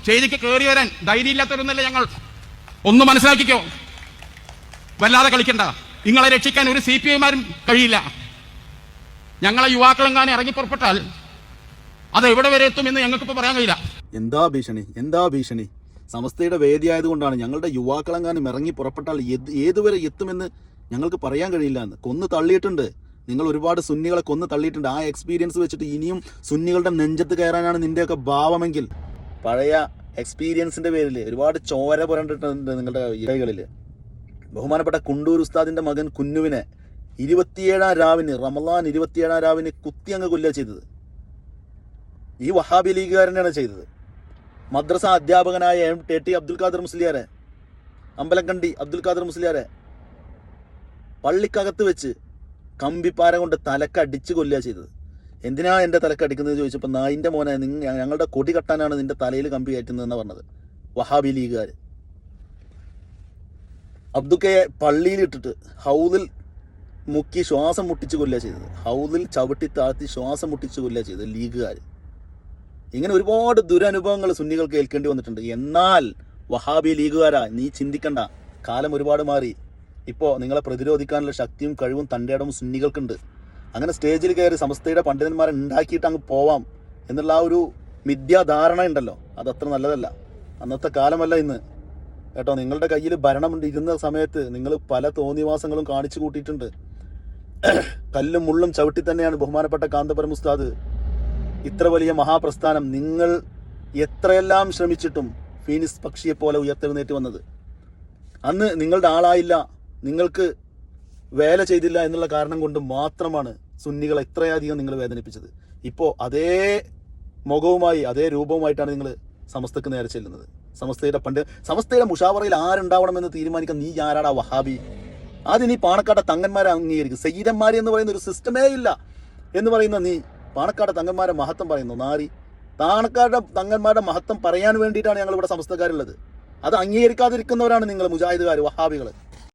ചെയ്തിക്ക് കയറി വരാൻ ധൈര്യമില്ലാത്തവരൊന്നല്ല ഞങ്ങൾ. ഒന്ന് മനസ്സിലാക്കിക്കോ, വല്ലാതെ കളിക്കണ്ട. നിങ്ങളെ രക്ഷിക്കാൻ ഒരു CPIമാരും കഴിയില്ല. ഞങ്ങളെ യുവാക്കളെങ്ങാനും ഇറങ്ങി പുറപ്പെട്ടാൽ അത് എവിടെ വരെ എത്തുമെന്ന് ഞങ്ങൾക്കിപ്പോൾ പറയാൻ കഴിയില്ല. എന്താ ഭീഷണി? സമസ്തയുടെ വേദിയായതുകൊണ്ടാണ്. ഞങ്ങളുടെ യുവാക്കളെങ്ങാനും ഇറങ്ങി പുറപ്പെട്ടാൽ ഏതുവരെ എത്തുമെന്ന് ഞങ്ങൾക്ക് പറയാൻ കഴിയില്ല എന്ന്. കൊന്നു തള്ളിയിട്ടുണ്ട്. നിങ്ങൾ ഒരുപാട് സുന്നികളെ കൊന്നു തള്ളിയിട്ടുണ്ട്. ആ എക്സ്പീരിയൻസ് വെച്ചിട്ട് ഇനിയും സുന്നികളുടെ നെഞ്ചത്ത് കയറാനാണ് നിന്റെയൊക്കെ ഭാവമെങ്കിൽ, പഴയ എക്സ്പീരിയൻസിന്റെ പേരിൽ ഒരുപാട് ചോര പുരണ്ടിട്ടുണ്ട് നിങ്ങളുടെ ഇടകളിൽ. ബഹുമാനപ്പെട്ട കുണ്ടൂർ ഉസ്താദിന്റെ മകൻ കുന്നുവിനെ 27-ാം രാവിന്, റമളാൻ 27-ാം രാവിന് കുത്തി അങ്ങ് കൊല്ലുക ചെയ്തത്. ഈ വഹാബി ലീഗുകാരനാണ് ചെയ്തത്. മദ്രസ അധ്യാപകനായ MT അബ്ദുൽ ഖാദർ മുസ്ലിയാരെ, അമ്പലക്കണ്ടി അബ്ദുൽ ഖാദർ മുസ്ലിയാരെ പള്ളിക്കകത്ത് വെച്ച് കമ്പിപ്പാര കൊണ്ട് തലക്കടിച്ച് കൊല്ലുക ചെയ്തത്. എന്തിനാ എൻ്റെ തലക്കടിക്കുന്നത് ചോദിച്ചപ്പോൾ, നായിൻ്റെ മോനെ, ഞങ്ങളുടെ കൊടി കെട്ടാനാണ് നിന്റെ തലയിൽ കമ്പി കയറ്റുന്നതെന്ന് പറഞ്ഞത് വഹാബി ലീഗുകാർ. അബ്ദുക്കയെ പള്ളിയിലിട്ടിട്ട് ഹൗദിൽ മുക്കി ശ്വാസം മുട്ടിച്ച് കൊല്ലുക ചെയ്തത്. ഹൗദിൽ ചവിട്ടി താഴ്ത്തി ശ്വാസം മുട്ടിച്ച് കൊല്ലുക ചെയ്തത് ലീഗുകാർ. ഇങ്ങനെ ഒരുപാട് ദുരനുഭവങ്ങൾ സുന്നികൾക്ക് ഏൽക്കേണ്ടി വന്നിട്ടുണ്ട്. എന്നാൽ വഹാബി ലീഗുകാരാ, നീ ചിന്തിക്കണ്ട. കാലം ഒരുപാട് മാറി. ഇപ്പോൾ നിങ്ങളെ പ്രതിരോധിക്കാനുള്ള ശക്തിയും കഴിവും തൻ്റെ ഇടവും സുന്നികൾക്കുണ്ട്. അങ്ങനെ സ്റ്റേജിൽ കയറി സമസ്തയുടെ പണ്ഡിതന്മാരെ ഉണ്ടാക്കിയിട്ട് അങ്ങ് പോവാം എന്നുള്ള ആ ഒരു മിഥ്യാധാരണ ഉണ്ടല്ലോ, അതത്ര നല്ലതല്ല. അന്നത്തെ കാലമല്ല ഇന്ന് കേട്ടോ. നിങ്ങളുടെ കയ്യിൽ ഭരണം ഇരുന്ന സമയത്ത് നിങ്ങൾ പല തോന്നിവാസങ്ങളും കാണിച്ചു കൂട്ടിയിട്ടുണ്ട്. കല്ലും മുള്ളും ചവിട്ടി തന്നെയാണ് ബഹുമാനപ്പെട്ട കാന്തപുരം ഉസ്താദ് ഇത്ര വലിയ മഹാപ്രസ്ഥാനം നിങ്ങൾ എത്രയെല്ലാം ശ്രമിച്ചിട്ടും ഫീനിക്സ് പക്ഷിയെ പോലെ ഉയർത്തെഴുന്നേറ്റ് വന്നത്. അന്ന് നിങ്ങളുടെ ആളായില്ല, നിങ്ങൾക്ക് വേല ചെയ്തില്ല എന്നുള്ള കാരണം കൊണ്ട് മാത്രമാണ് സുന്നികളെ ഇത്രയധികം നിങ്ങൾ വേദനിപ്പിച്ചത്. ഇപ്പോൾ അതേ മുഖവുമായി അതേ രൂപവുമായിട്ടാണ് നിങ്ങൾ സമസ്തക്ക് നേരെ ചെല്ലുന്നത്. സമസ്തയുടെ മുഷാവറയിൽ ആരുണ്ടാവണമെന്ന് തീരുമാനിക്കാൻ നീ ആരാടാ വഹാബി? ആദ്യം നീ പാണക്കാട്ടെ തങ്ങന്മാരെ അംഗീകരിക്കും. സയ്യിദന്മാർ എന്ന് പറയുന്ന ഒരു സിസ്റ്റമേ ഇല്ല എന്ന് പറയുന്ന നീ പാണക്കാട് തങ്ങന്മാരെ മഹത്വം പറയുന്നു. നാരി, പാണക്കാട് തങ്ങന്മാരുടെ മഹത്വം പറയാൻ വേണ്ടിയിട്ടാണ് ഞങ്ങൾ ഇവിടെ സമസ്തക്കാരുള്ളത്. അത് അംഗീകരിക്കാതിരിക്കുന്നവരാണ് നിങ്ങൾ മുജാഹിദുകാർ, വഹാബികൾ.